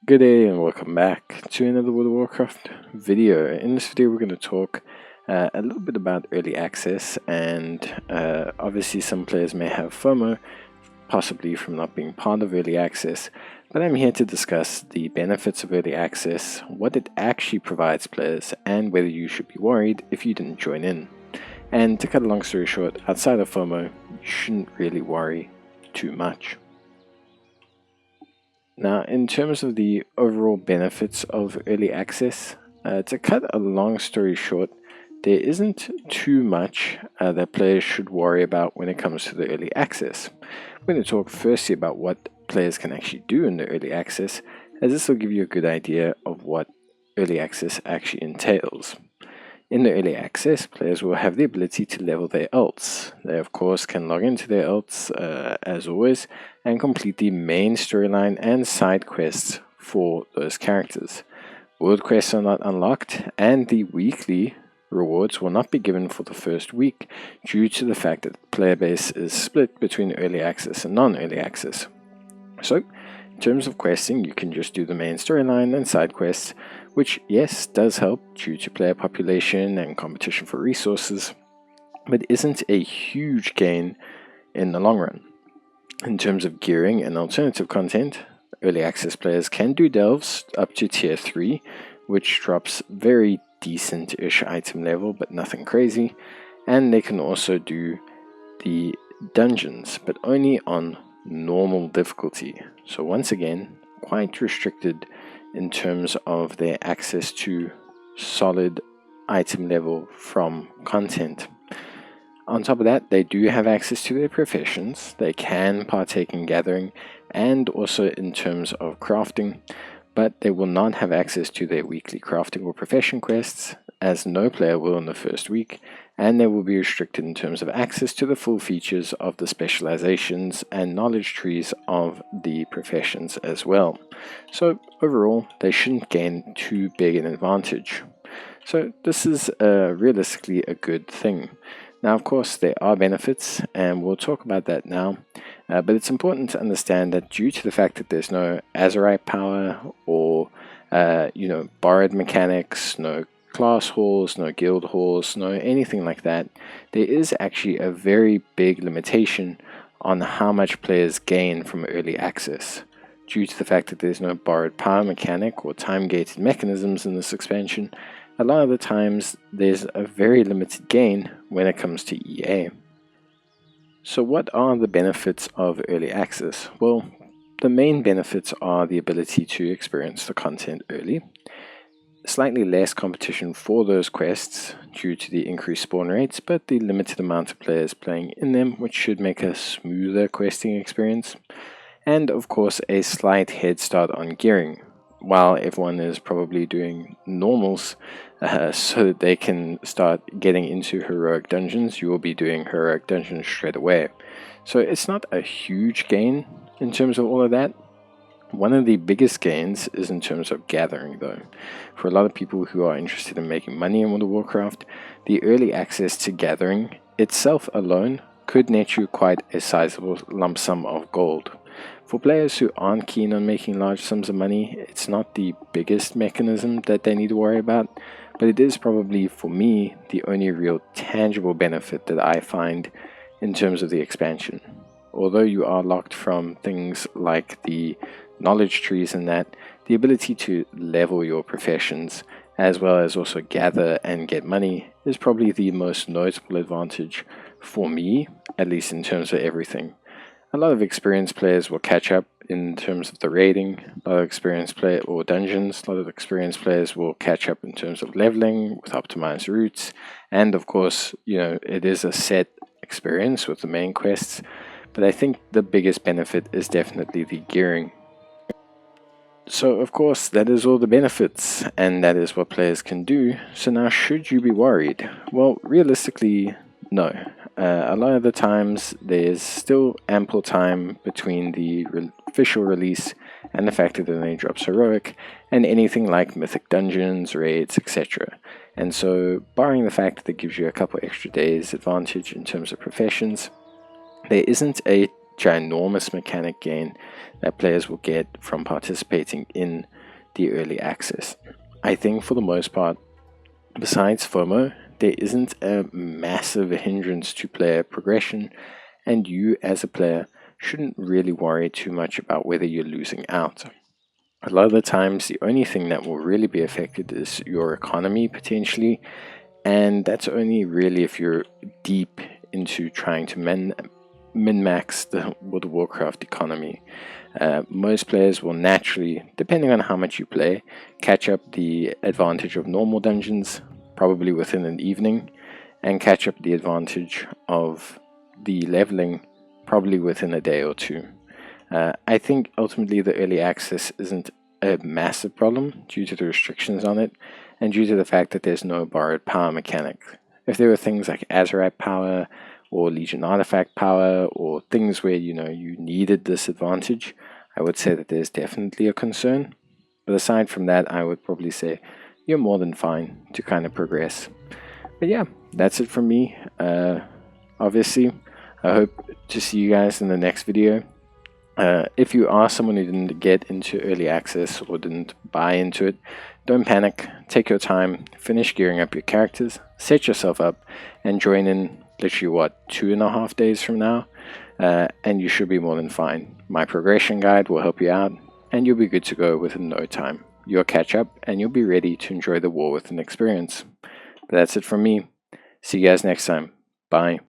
Good day and welcome back to another World of Warcraft video. In this video we're going to talk a little bit about early access, and obviously some players may have FOMO, possibly from not being part of early access, but I'm here to discuss the benefits of early access, what it actually provides players, and whether you should be worried if you didn't join in. And to cut a long story short, outside of FOMO, you shouldn't really worry too much. Now, in terms of the overall benefits of early access, to cut a long story short, there isn't too much that players should worry about when it comes to the early access. We're going to talk firstly about what players can actually do in the early access, as this will give you a good idea of what early access actually entails. In the early access, players will have the ability to level their ults. They of course can log into their ults as always and complete the main storyline and side quests for those characters. World quests are not unlocked, and the weekly rewards will not be given for the first week due to the fact that the player base is split between early access and non-early access. So, in terms of questing, you can just do the main storyline and side quests, which yes, does help due to player population and competition for resources, but isn't a huge gain in the long run. In terms of gearing and alternative content, early access players can do delves up to tier 3, which drops very decent-ish item level, but nothing crazy, and they can also do the dungeons, but only on normal difficulty. So once again, quite restricted in terms of their access to solid item level from content. On top of that, they do have access to their professions. They can partake in gathering and also in terms of crafting, but they will not have access to their weekly crafting or profession quests, as no player will in the first week, and they will be restricted in terms of access to the full features of the specializations and knowledge trees of the professions as well. So overall, they shouldn't gain too big an advantage. So this is realistically a good thing. Now, of course, there are benefits, and we'll talk about that now. But it's important to understand that due to the fact that there's no Azerite power or borrowed mechanics, no class halls, no guild halls, no anything like that, there is actually a very big limitation on how much players gain from early access. Due to the fact that there's no borrowed power mechanic or time-gated mechanisms in this expansion, a lot of the times there's a very limited gain when it comes to EA. So what are the benefits of early access? Well, the main benefits are the ability to experience the content early, slightly less competition for those quests due to the increased spawn rates, but the limited amount of players playing in them, which should make a smoother questing experience, and of course a slight head start on gearing, while everyone is probably doing normals, so that they can start getting into heroic dungeons. You will be doing heroic dungeons straight away. So it's not a huge gain in terms of all of that. One of the biggest gains is in terms of gathering, though. For a lot of people who are interested in making money in World of Warcraft, the early access to gathering itself alone could net you quite a sizable lump sum of gold. For players who aren't keen on making large sums of money, it's not the biggest mechanism that they need to worry about, but it is probably, for me, the only real tangible benefit that I find in terms of the expansion. Although you are locked from things like the knowledge trees and that, the ability to level your professions as well as also gather and get money is probably the most notable advantage for me, at least in terms of everything. A lot of experienced players will catch up in terms of the raiding, a lot of experienced players or dungeons, a lot of experienced players will catch up in terms of leveling with optimized routes, and of course, it is a set experience with the main quests, but I think the biggest benefit is definitely the gearing. So of course that is all the benefits, and that is what players can do. So now, should you be worried? Well, realistically, no. A lot of the times there's still ample time between the official release and the fact that it only drops heroic and anything like mythic dungeons, raids, etc. And so, barring the fact that it gives you a couple extra days advantage in terms of professions, there isn't a ginormous mechanic gain that players will get from participating in the early access. I think for the most part, besides FOMO, there isn't a massive hindrance to player progression, and you as a player shouldn't really worry too much about whether you're losing out. A lot of the times, the only thing that will really be affected is your economy potentially, and that's only really if you're deep into trying to min-max the World of Warcraft economy. Most players will naturally, depending on how much you play, catch up the advantage of normal dungeons, probably within an evening, and catch up the advantage of the leveling, probably within a day or two. I think ultimately the early access isn't a massive problem due to the restrictions on it, and due to the fact that there's no borrowed power mechanic. If there were things like Azerite power, or Legion artifact power, or things where you needed this advantage, I would say that there's definitely a concern. But aside from that, I would probably say you're more than fine to kind of progress. But yeah, that's it from me. Obviously, I hope to see you guys in the next video. If you are someone who didn't get into early access or didn't buy into it, don't panic. Take your time, finish gearing up your characters, set yourself up, and join in literally 2.5 days from now, and you should be more than fine. My progression guide will help you out, and you'll be good to go within no time. You'll catch up, and you'll be ready to enjoy the war with an experience. But that's it from me. See you guys next time. Bye.